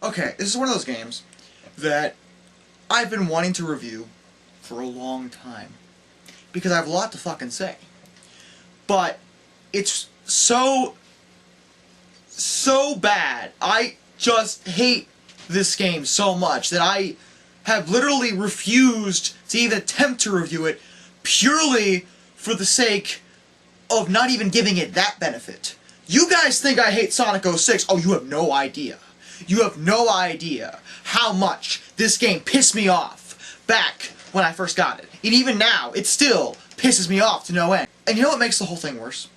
Okay, this is one of those games that I've been wanting to review for a long time. Because I have a lot to fucking say. But it's so bad. I just hate this game so much that I have literally refused to even attempt to review it purely for the sake of not even giving it that benefit. You guys think I hate Sonic 06. Oh, you have no idea. You have no idea how much this game pissed me off back when I first got it. And even now, it still pisses me off to no end. And you know what makes the whole thing worse?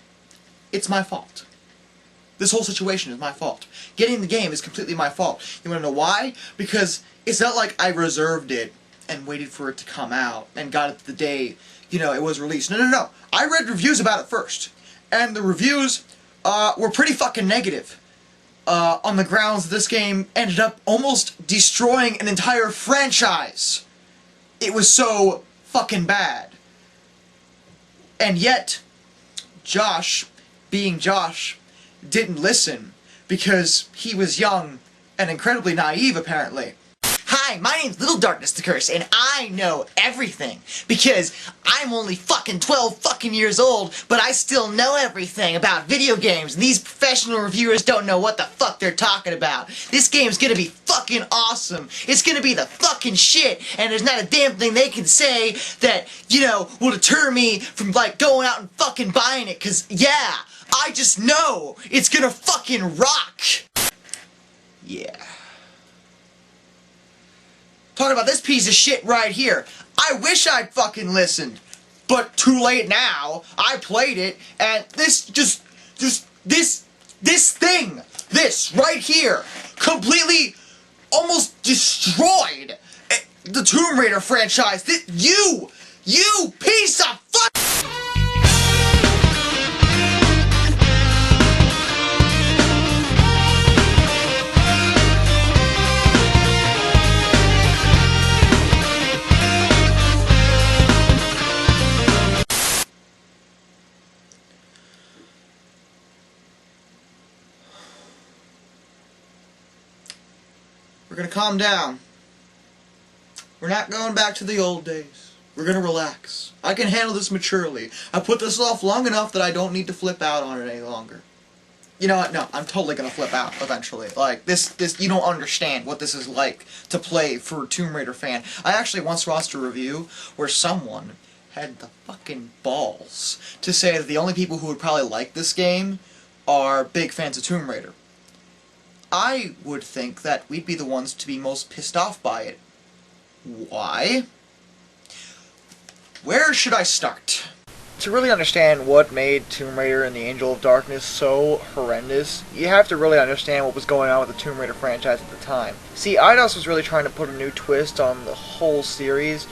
It's my fault. This whole situation is my fault. Getting the game is completely my fault. You wanna know why? Because it's not like I reserved it and waited for it to come out and got it the day, it was released. No. I read reviews about it first. And the reviews were pretty fucking negative. On the grounds that this game ended up almost destroying an entire franchise. It was so fucking bad. And yet, Josh, being Josh, didn't listen because he was young and incredibly naive, apparently. Hi, my name's Little Darkness the Curse, and I know everything because I'm only fucking 12 fucking years old, but I still know everything about video games, and these professional reviewers don't know what the fuck they're talking about. This game's gonna be fucking awesome. It's gonna be the fucking shit, and there's not a damn thing they can say that, will deter me from, going out and fucking buying it, cause, yeah, I just know it's gonna fucking rock. Yeah. Talking about this piece of shit right here. I wish I'd fucking listened. But too late now. I played it, and this thing, this right here, completely almost destroyed the Tomb Raider franchise. You piece of fuck! We're gonna calm down. We're not going back to the old days. We're gonna relax. I can handle this maturely. I put this off long enough that I don't need to flip out on it any longer. You know what? No, I'm totally gonna flip out eventually. This, you don't understand what this is like to play for a Tomb Raider fan. I actually once watched a review where someone had the fucking balls to say that the only people who would probably like this game are big fans of Tomb Raider. I would think that we'd be the ones to be most pissed off by it. Why? Where should I start? To really understand what made Tomb Raider and the Angel of Darkness so horrendous, you have to really understand what was going on with the Tomb Raider franchise at the time. See, Eidos was really trying to put a new twist on the whole series,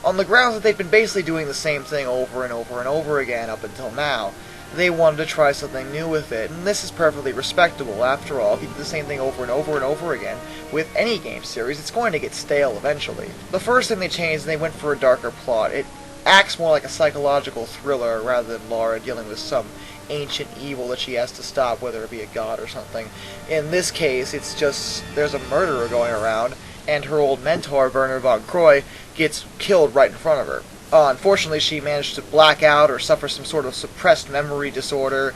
on the grounds that they've been basically doing the same thing over and over and over again up until now. They wanted to try something new with it, and this is perfectly respectable. After all, if you do the same thing over and over and over again with any game series, it's going to get stale eventually. The first thing they changed, they went for a darker plot. It acts more like a psychological thriller rather than Lara dealing with some ancient evil that she has to stop, whether it be a god or something. In this case, it's just there's a murderer going around, and her old mentor, Werner von Croy, gets killed right in front of her. Unfortunately, she managed to black out or suffer some sort of suppressed memory disorder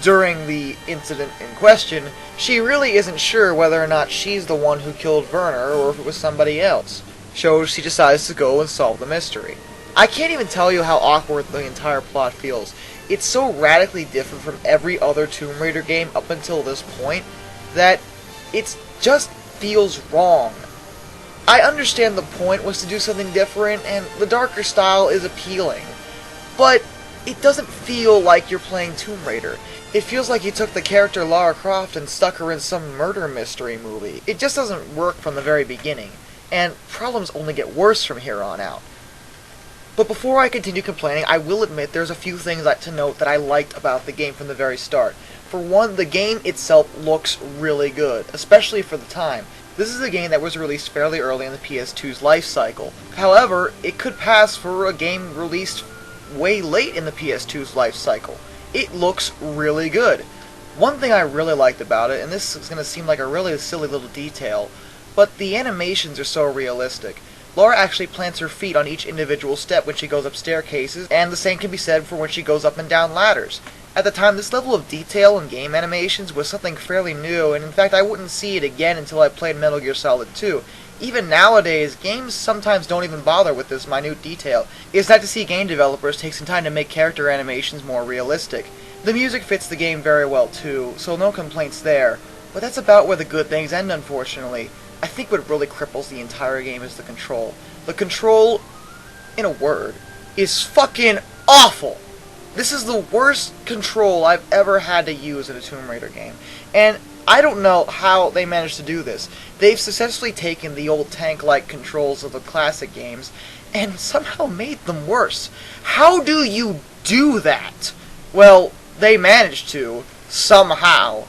during the incident in question. She really isn't sure whether or not she's the one who killed Werner or if it was somebody else. So she decides to go and solve the mystery. I can't even tell you how awkward the entire plot feels. It's so radically different from every other Tomb Raider game up until this point that it just feels wrong. I understand the point was to do something different, and the darker style is appealing, but it doesn't feel like you're playing Tomb Raider. It feels like you took the character Lara Croft and stuck her in some murder mystery movie. It just doesn't work from the very beginning, and problems only get worse from here on out. But before I continue complaining, I will admit there's a few things to note that I liked about the game from the very start. For one, the game itself looks really good, especially for the time. This is a game that was released fairly early in the PS2's life cycle. However, it could pass for a game released way late in the PS2's life cycle. It looks really good. One thing I really liked about it, and this is going to seem like a really silly little detail, but the animations are so realistic. Laura actually plants her feet on each individual step when she goes up staircases, and the same can be said for when she goes up and down ladders. At the time, this level of detail in game animations was something fairly new, and in fact I wouldn't see it again until I played Metal Gear Solid 2. Even nowadays, games sometimes don't even bother with this minute detail. It's nice to see game developers take some time to make character animations more realistic. The music fits the game very well too, so no complaints there. But that's about where the good things end, unfortunately. I think what really cripples the entire game is the control. The control, in a word, is fucking awful! This is the worst control I've ever had to use in a Tomb Raider game. And I don't know how they managed to do this. They've successfully taken the old tank-like controls of the classic games and somehow made them worse. How do you do that? Well, they managed to, somehow.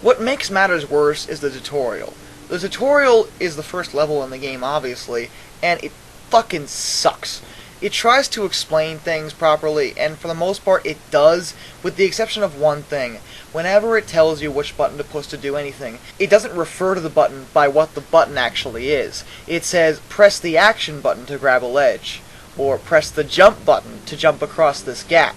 What makes matters worse is the tutorial. The tutorial is the first level in the game, obviously, and it fucking sucks. It tries to explain things properly, and for the most part it does, with the exception of one thing. Whenever it tells you which button to push to do anything, it doesn't refer to the button by what the button actually is. It says, press the action button to grab a ledge, or press the jump button to jump across this gap.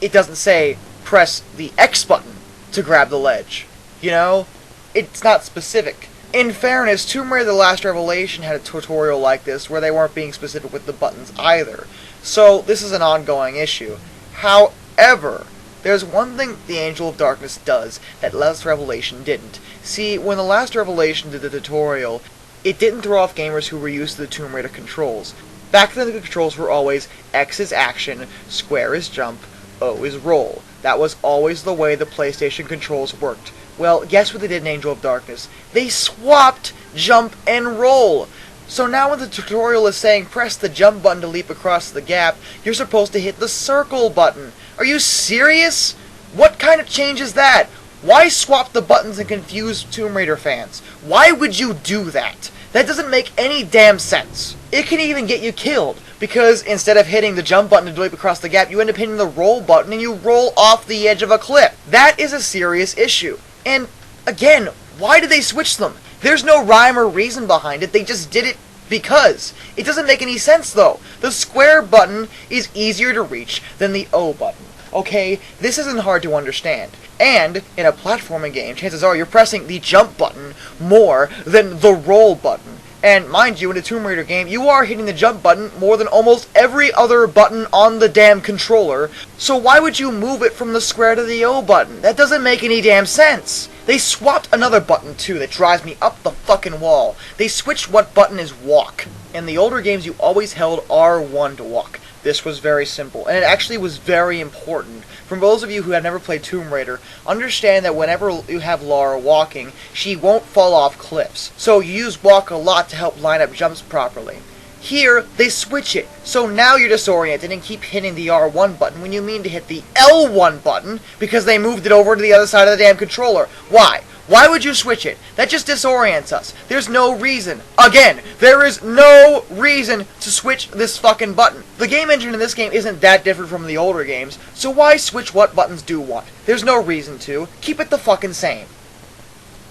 It doesn't say, press the X button to grab the ledge. You know? It's not specific. In fairness, Tomb Raider The Last Revelation had a tutorial like this where they weren't being specific with the buttons either. So this is an ongoing issue. However, there's one thing The Angel of Darkness does that Last Revelation didn't. See, when The Last Revelation did the tutorial, it didn't throw off gamers who were used to the Tomb Raider controls. Back then the controls were always X is action, square is jump, O is roll. That was always the way the PlayStation controls worked. Well, guess what they did in Angel of Darkness? They swapped jump and roll! So now when the tutorial is saying press the jump button to leap across the gap, you're supposed to hit the circle button. Are you serious? What kind of change is that? Why swap the buttons and confuse Tomb Raider fans? Why would you do that? That doesn't make any damn sense. It can even get you killed, because instead of hitting the jump button to leap across the gap, you end up hitting the roll button and you roll off the edge of a cliff. That is a serious issue. And, again, why did they switch them? There's no rhyme or reason behind it, they just did it because. It doesn't make any sense, though. The square button is easier to reach than the O button. Okay, this isn't hard to understand. And, in a platforming game, chances are you're pressing the jump button more than the roll button. And, mind you, in a Tomb Raider game, you are hitting the jump button more than almost every other button on the damn controller, so why would you move it from the square to the O button? That doesn't make any damn sense. They swapped another button, too, that drives me up the fucking wall. They switched what button is walk. In the older games, you always held R1 to walk. This was very simple, and it actually was very important. For those of you who have never played Tomb Raider, understand that whenever you have Lara walking, she won't fall off cliffs. So you use walk a lot to help line up jumps properly. Here, they switch it, so now you're disoriented and keep hitting the R1 button when you mean to hit the L1 button because they moved it over to the other side of the damn controller. Why? Why would you switch it? That just disorients us. There's no reason. Again, there is no reason to switch this fucking button. The game engine in this game isn't that different from the older games, so why switch what buttons do what? There's no reason to. Keep it the fucking same.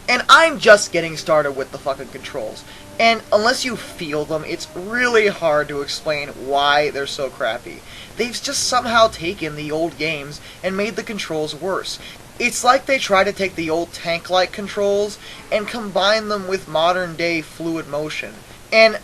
And I'm just getting started with the fucking controls. And unless you feel them, it's really hard to explain why they're so crappy. They've just somehow taken the old games and made the controls worse. It's like they try to take the old tank-like controls and combine them with modern-day fluid motion. And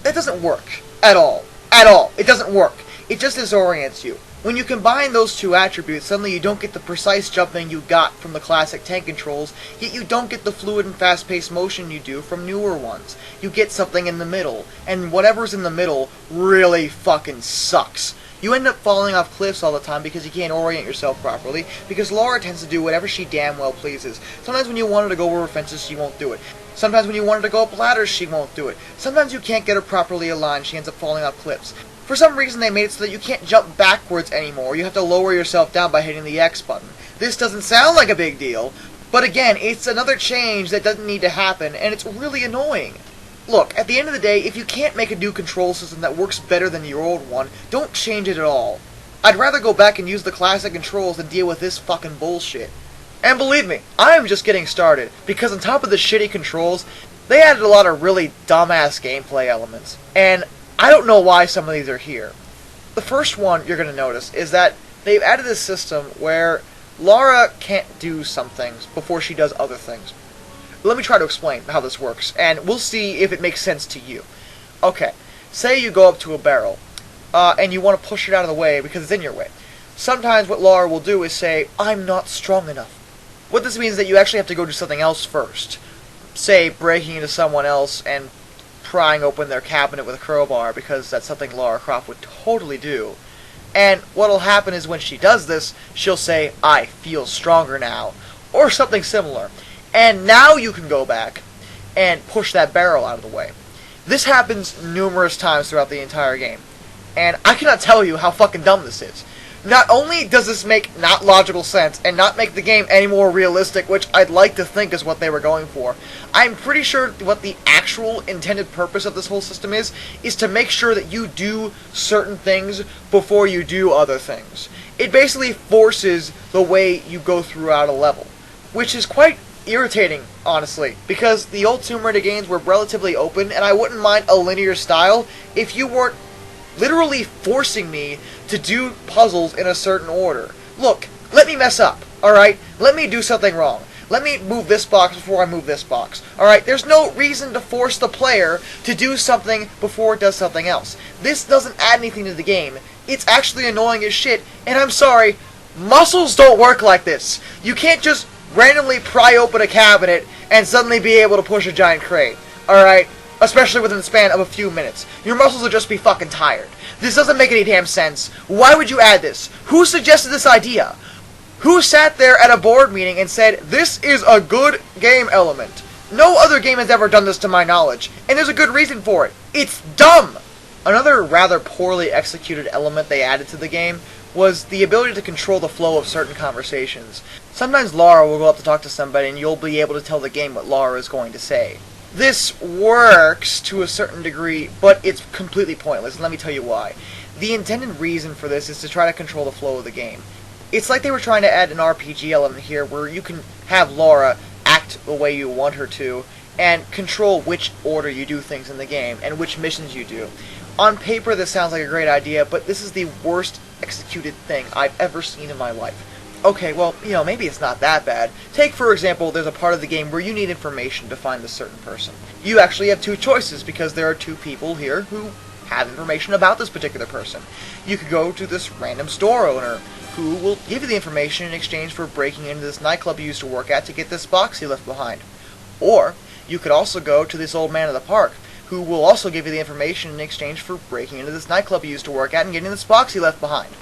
that doesn't work. At all. At all. It doesn't work. It just disorients you. When you combine those two attributes, suddenly you don't get the precise jumping you got from the classic tank controls, yet you don't get the fluid and fast-paced motion you do from newer ones. You get something in the middle, and whatever's in the middle really fucking sucks. You end up falling off cliffs all the time because you can't orient yourself properly, because Lara tends to do whatever she damn well pleases. Sometimes when you want her to go over fences, she won't do it. Sometimes when you want her to go up ladders, she won't do it. Sometimes you can't get her properly aligned, she ends up falling off cliffs. For some reason they made it so that you can't jump backwards anymore, you have to lower yourself down by hitting the X button. This doesn't sound like a big deal, but again, it's another change that doesn't need to happen, and it's really annoying. Look, at the end of the day, if you can't make a new control system that works better than your old one, don't change it at all. I'd rather go back and use the classic controls than deal with this fucking bullshit. And believe me, I am just getting started, because on top of the shitty controls, they added a lot of really dumbass gameplay elements, and I don't know why some of these are here. The first one you're going to notice is that they've added this system where Lara can't do some things before she does other things. Let me try to explain how this works, and we'll see if it makes sense to you. Okay, say you go up to a barrel, and you want to push it out of the way because it's in your way. Sometimes what Lara will do is say, I'm not strong enough. What this means is that you actually have to go do something else first. Say, breaking into someone else and prying open their cabinet with a crowbar, because that's something Lara Croft would totally do. And what'll happen is when she does this, she'll say, I feel stronger now, or something similar. And now you can go back and push that barrel out of the way. This happens numerous times throughout the entire game, and I cannot tell you how fucking dumb this is. Not only does this make not logical sense and not make the game any more realistic, which I'd like to think is what they were going for, I'm pretty sure what the actual intended purpose of this whole system is to make sure that you do certain things before you do other things. It basically forces the way you go throughout a level, which is quite irritating, honestly, because the old Tomb Raider games were relatively open, and I wouldn't mind a linear style if you weren't literally forcing me to do puzzles in a certain order. Look, let me mess up, alright? Let me do something wrong. Let me move this box before I move this box. Alright, there's no reason to force the player to do something before it does something else. This doesn't add anything to the game. It's actually annoying as shit, and I'm sorry, muscles don't work like this. You can't just randomly pry open a cabinet and suddenly be able to push a giant crate. Alright? Especially within the span of a few minutes. Your muscles will just be fucking tired. This doesn't make any damn sense. Why would you add this? Who suggested this idea? Who sat there at a board meeting and said, this is a good game element? No other game has ever done this to my knowledge, and there's a good reason for it. It's dumb! Another rather poorly executed element they added to the game was the ability to control the flow of certain conversations. Sometimes Lara will go up to talk to somebody and you'll be able to tell the game what Lara is going to say. This works to a certain degree, but it's completely pointless, and let me tell you why. The intended reason for this is to try to control the flow of the game. It's like they were trying to add an RPG element here where you can have Lara act the way you want her to, and control which order you do things in the game, and which missions you do. On paper this sounds like a great idea, but this is the worst executed thing I've ever seen in my life. Okay, well, maybe it's not that bad. Take, for example, there's a part of the game where you need information to find this certain person. You actually have two choices, because there are two people here who have information about this particular person. You could go to this random store owner, who will give you the information in exchange for breaking into this nightclub you used to work at to get this box you left behind. Or, you could also go to this old man at the park, who will also give you the information in exchange for breaking into this nightclub you used to work at and getting this box you left behind.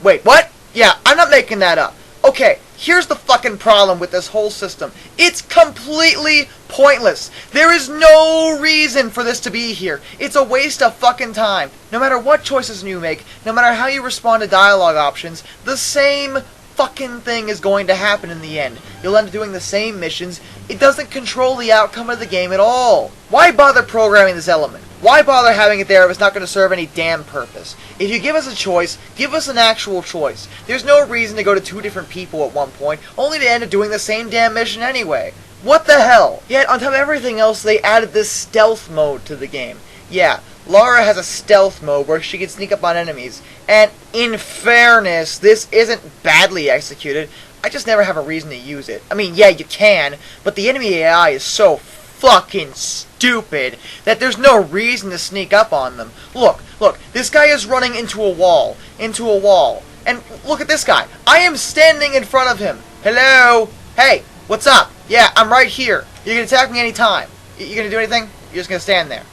Wait, what? Yeah, I'm not making that up. Okay, here's the fucking problem with this whole system. It's completely pointless. There is no reason for this to be here. It's a waste of fucking time. No matter what choices you make, no matter how you respond to dialogue options, the same fucking thing is going to happen in the end. You'll end up doing the same missions. It doesn't control the outcome of the game at all. Why bother programming this element? Why bother having it there if it's not going to serve any damn purpose? If you give us a choice, give us an actual choice. There's no reason to go to two different people at one point, only to end up doing the same damn mission anyway. What the hell? Yet, on top of everything else, they added this stealth mode to the game. Yeah, Lara has a stealth mode where she can sneak up on enemies, and in fairness, this isn't badly executed. I just never have a reason to use it. I mean, yeah, you can, but the enemy AI is so fucking stupid that there's no reason to sneak up on them. Look, this guy is running into a wall, and look at this guy. I am standing in front of him. Hello? Hey, what's up? Yeah, I'm right here. You can attack me anytime. You gonna do anything? You're just gonna stand there.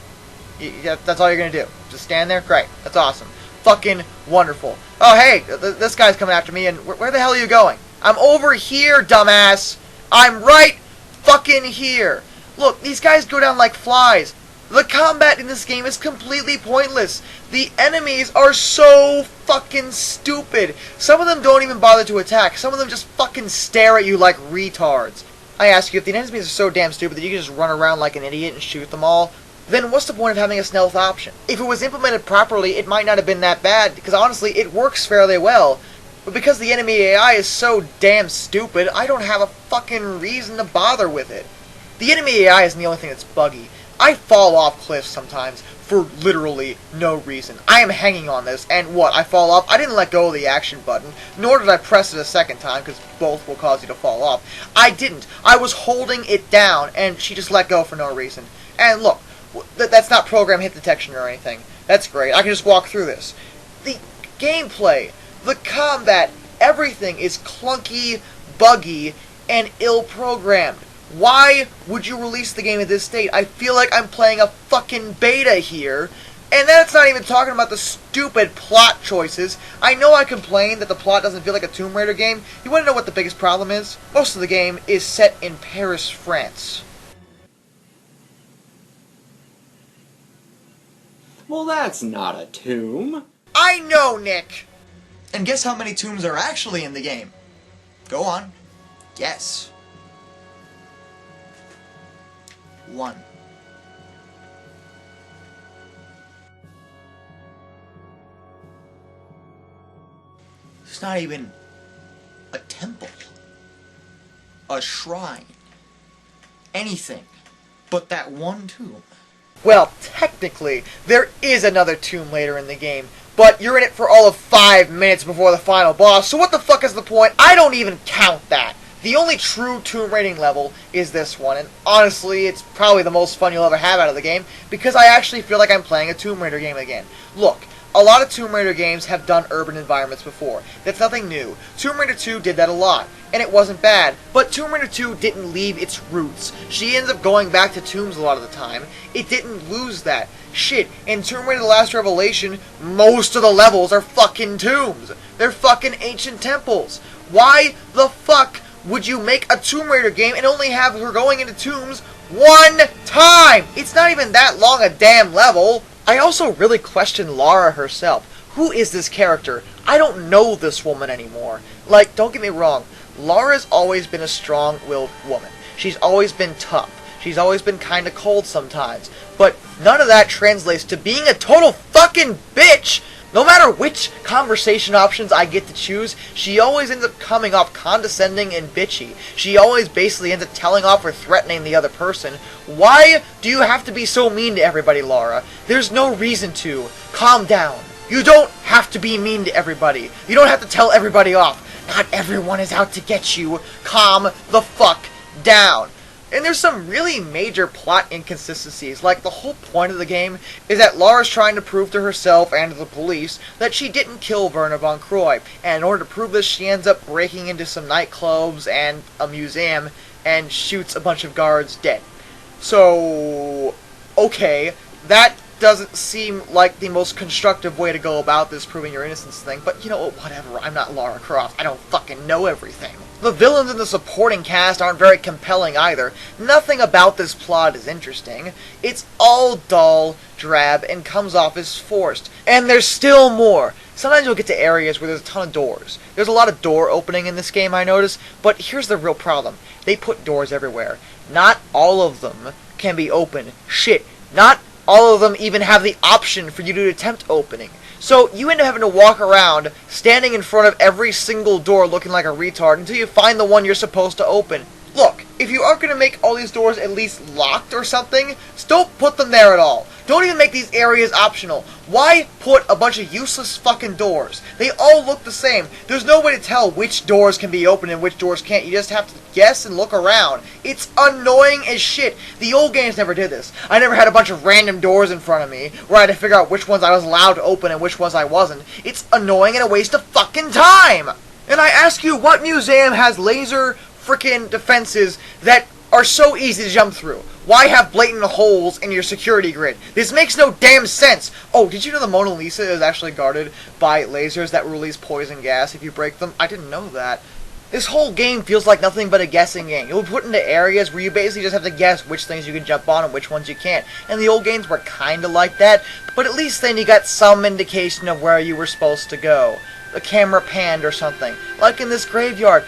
That's all you're gonna do. Just stand there? Great. That's awesome. Fucking wonderful. Oh, hey, this guy's coming after me, and where the hell are you going? I'm over here, dumbass. I'm right fucking here. Look, these guys go down like flies. The combat in this game is completely pointless. The enemies are so fucking stupid. Some of them don't even bother to attack. Some of them just fucking stare at you like retards. I ask you, if the enemies are so damn stupid that you can just run around like an idiot and shoot them all, then what's the point of having a stealth option? If it was implemented properly, it might not have been that bad, because honestly, it works fairly well. But because the enemy AI is so damn stupid, I don't have a fucking reason to bother with it. The enemy AI isn't the only thing that's buggy. I fall off cliffs sometimes for literally no reason. I am hanging on this, and what, I fall off? I didn't let go of the action button, nor did I press it a second time, because both will cause you to fall off. I didn't. I was holding it down, and she just let go for no reason. And look, that's not program hit detection or anything. That's great. I can just walk through this. The gameplay, the combat, everything is clunky, buggy, and ill-programmed. Why would you release the game in this state? I feel like I'm playing a fucking beta here. And that's not even talking about the stupid plot choices. I know I complain that the plot doesn't feel like a Tomb Raider game. You want to know what the biggest problem is? Most of the game is set in Paris, France. Well, that's not a tomb. I know, Nick! And guess how many tombs are actually in the game? Go on. Guess. 1. It's not even a temple, a shrine, anything but that one tomb. Well, technically, there is another tomb later in the game, but you're in it for all of 5 minutes before the final boss, so what the fuck is the point? I don't even count that. The only true tomb raiding level is this one, and honestly, it's probably the most fun you'll ever have out of the game, because I actually feel like I'm playing a Tomb Raider game again. Look, a lot of Tomb Raider games have done urban environments before. That's nothing new. Tomb Raider 2 did that a lot, and it wasn't bad, but Tomb Raider 2 didn't leave its roots. She ends up going back to tombs a lot of the time. It didn't lose that. Shit, in Tomb Raider The Last Revelation, most of the levels are fucking tombs. They're fucking ancient temples. Why the fuck would you make a Tomb Raider game and only have her going into tombs one time? It's not even that long a damn level. I also really question Lara herself. Who is this character? I don't know this woman anymore. Like, don't get me wrong, Lara's always been a strong-willed woman. She's always been tough. She's always been kinda cold sometimes. But none of that translates to being a total fucking bitch! No matter which conversation options I get to choose, she always ends up coming off condescending and bitchy. She always basically ends up telling off or threatening the other person. Why do you have to be so mean to everybody, Lara? There's no reason to. Calm down. You don't have to be mean to everybody. You don't have to tell everybody off. Not everyone is out to get you. Calm the fuck down. And there's some really major plot inconsistencies, like the whole point of the game is that Lara's trying to prove to herself and to the police that she didn't kill Werner von Croy, and in order to prove this she ends up breaking into some nightclubs and a museum and shoots a bunch of guards dead. So, okay, that doesn't seem like the most constructive way to go about this proving your innocence thing, but you know, whatever, I'm not Lara Croft, I don't fucking know everything. The villains in the supporting cast aren't very compelling either. Nothing about this plot is interesting. It's all dull, drab, and comes off as forced. And there's still more. Sometimes you'll get to areas where there's a ton of doors. There's a lot of door opening in this game, I notice, but here's the real problem. They put doors everywhere. Not all of them can be opened. Shit, not all of them even have the option for you to attempt opening. So you end up having to walk around, standing in front of every single door looking like a retard until you find the one you're supposed to open. Look, if you aren't going to make all these doors at least locked or something, just don't put them there at all. Don't even make these areas optional. Why put a bunch of useless fucking doors? They all look the same. There's no way to tell which doors can be opened and which doors can't. You just have to guess and look around. It's annoying as shit. The old games never did this. I never had a bunch of random doors in front of me where I had to figure out which ones I was allowed to open and which ones I wasn't. It's annoying and a waste of fucking time. And I ask you, what museum has laser frickin' defenses that are so easy to jump through? Why have blatant holes in your security grid? This makes no damn sense! Oh, did you know the Mona Lisa is actually guarded by lasers that release poison gas if you break them? I didn't know that. This whole game feels like nothing but a guessing game. You'll be put into areas where you basically just have to guess which things you can jump on and which ones you can't. And the old games were kinda like that, but at least then you got some indication of where you were supposed to go. The camera panned or something. Like in this graveyard.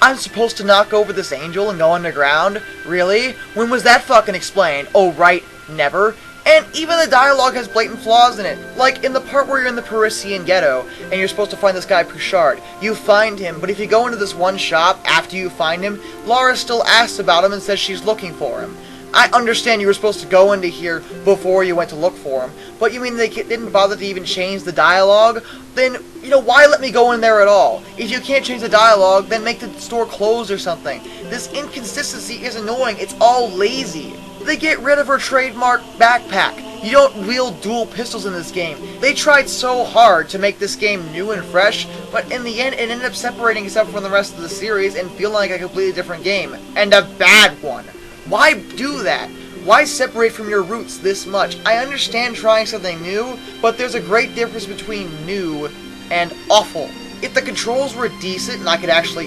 I'm supposed to knock over this angel and go underground? Really? When was that fucking explained? Oh, right, never. And even the dialogue has blatant flaws in it. Like, in the part where you're in the Parisian ghetto, and you're supposed to find this guy Pouchard. You find him, but if you go into this one shop after you find him, Laura still asks about him and says she's looking for him. I understand you were supposed to go into here before you went to look for him, but you mean they didn't bother to even change the dialogue? Then, why let me go in there at all? If you can't change the dialogue, then make the store closed or something. This inconsistency is annoying. It's all lazy. They get rid of her trademark backpack. You don't wield dual pistols in this game. They tried so hard to make this game new and fresh, but in the end it ended up separating itself from the rest of the series and feeling like a completely different game. And a bad one. Why do that? Why separate from your roots this much? I understand trying something new, but there's a great difference between new and awful. If the controls were decent and I could actually,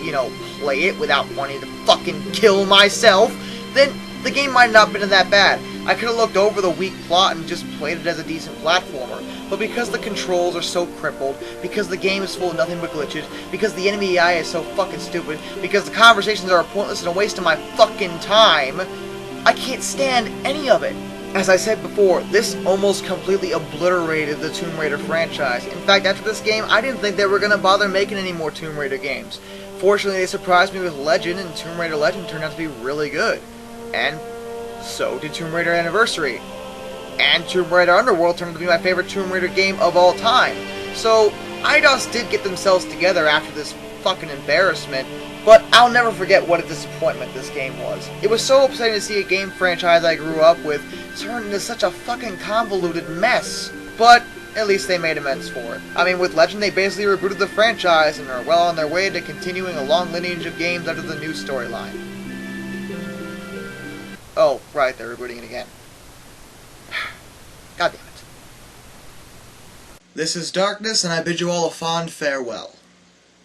play it without wanting to fucking kill myself, then the game might not have been that bad. I could have looked over the weak plot and just played it as a decent platformer. But because the controls are so crippled, because the game is full of nothing but glitches, because the enemy AI is so fucking stupid, because the conversations are pointless and a waste of my fucking time, I can't stand any of it. As I said before, this almost completely obliterated the Tomb Raider franchise. In fact, after this game, I didn't think they were going to bother making any more Tomb Raider games. Fortunately, they surprised me with Legend, and Tomb Raider Legend turned out to be really good. And so did Tomb Raider Anniversary. And Tomb Raider Underworld turned out to be my favorite Tomb Raider game of all time. So, Eidos did get themselves together after this fucking embarrassment, but I'll never forget what a disappointment this game was. It was so upsetting to see a game franchise I grew up with turn into such a fucking convoluted mess. But at least they made amends for it. I mean, with Legend, they basically rebooted the franchise and are well on their way to continuing a long lineage of games under the new storyline. Oh, right, they're rebooting it again. God damn it. This is Darkness, and I bid you all a fond farewell.